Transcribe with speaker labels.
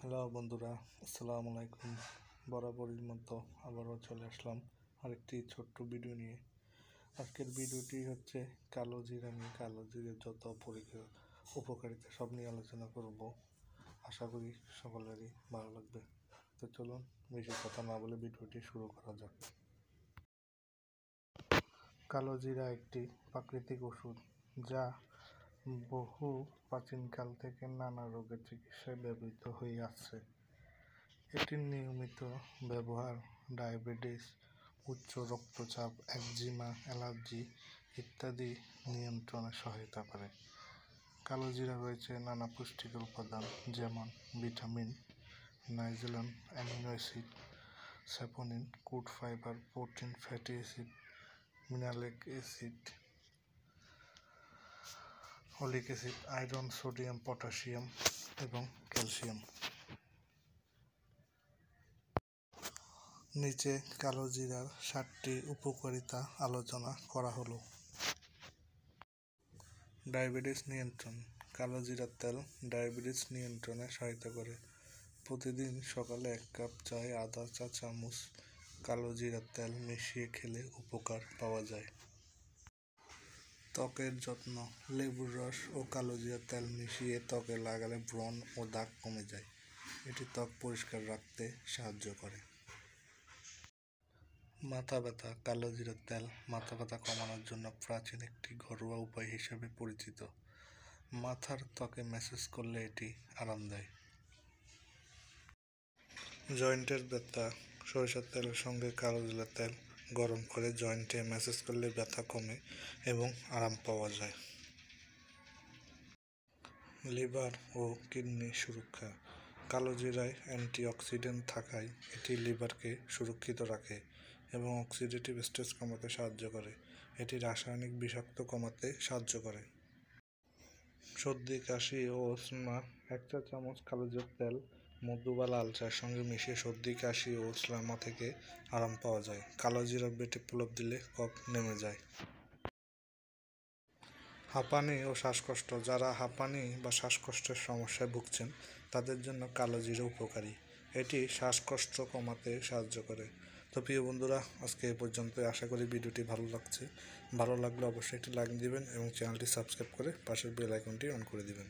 Speaker 1: Hello বন্ধুরা, আসসালামু আলাইকুম। বরাবরের মতো আবারও চলে আসলাম আরেকটি ছোট্ট ভিডিও নিয়ে। আজকের ভিডিওটি হচ্ছে কালো জিরা নিয়ে। কালো জিরার যত উপকারিতা সব নিয়ে আলোচনা করব। আশা করি সকলেরই ভালো লাগবে। তো চলুন বেশি কথা না বলে ভিডিওটি শুরু করা যাক। কালো জিরা একটি প্রাকৃতিক ওষুধ যা বহু প্রাচীনকাল থেকে নানা রোগের চিকিৎসায় ব্যবহৃত হয়ে আসছে। এটির নিয়মিত ব্যবহার ডায়াবেটিস, উচ্চ রক্তচাপ, একজিমা, অ্যালার্জি ইত্যাদি নিয়ন্ত্রণে সহায়তা করে। কালো জিরা রয়েছে নানা পুষ্টিকর উপাদান যেমন ভিটামিন, নাইজেলাম, amino acid, saponin, good fibre, protein, fatty acid, mineralic acid, folic acid, iron, sodium, potassium এবং ক্যালসিয়াম। নিচে কালো জিরার 7টি উপকারিতা আলোচনা করা হলো। ডায়াবেটিস নিয়ন্ত্রণ। কালো জিরার তেল ডায়াবেটিস নিয়ন্ত্রণে সহায়তা করে। প্রতিদিন সকালে 1 কাপ চায়ে আধা চা চামচ কালো জিরার তেল মিশিয়ে খেলে উপকার পাওয়া যায়। ত্বকের যত্ন। লেবুর রস ও কালো জিরার তেল মিশিয়ে ত্বকে লাগালে ব্রণ ও দাগ কমে যায়। এটি ত্বক পরিষ্কার রাখতে সাহায্য করে। মাথা ব্যথা। কালো জিরার তেল মাথা ব্যথা কমানোর জন্য প্রাচীন একটি ঘরোয়া উপায় হিসেবে পরিচিত। মাথার ত্বকে ম্যাসাজ করলে এটি আরাম দেয়। জয়েন্টের ব্যথা। সরিষার তেলের সঙ্গে কালো জিরার তেল গরম করে জয়েন্টে ম্যাসাজ করলে ব্যথা কমে এবং আরাম পাওয়া যায়। লিভার ও কিডনি সুরক্ষা। কালো জিরায় অ্যান্টিঅক্সিডেন্ট থাকায় এটি লিভারকে সুরক্ষিত রাখে এবং অক্সিডেটিভ স্ট্রেস কমাতে সাহায্য করে। এটি রাসায়নিক বিষাক্ত কমাতে সাহায্য করে। সর্দি, কাশি ও অস্মা। 1 চা চামচ কালো জিরার তেল মধু বা লাল চায়ের সঙ্গে মিশিয়ে সর্দি, কাশি ও অস্মা থেকে আরাম পাওয়া যায়। কালো জিরা বেটে প্রলেপ দিলে কফ নেমে যায়। হাঁপানি ও শ্বাসকষ্ট। যারা হাঁপানি বা শ্বাসকষ্টের সমস্যায় ভুগছেন তাদের জন্য কালো জিরা উপকারী। এটি শ্বাসকষ্ট কমাতে সাহায্য করে। তো প্রিয় বন্ধুরা, আজকে এ পর্যন্তই। আশা করি ভিডিওটি ভালো লাগলে অবশ্যই একটি লাইক দিবেন এবং চ্যানেলটি সাবস্ক্রাইব করে পাশের বেল আইকনটি অন করে দিবেন।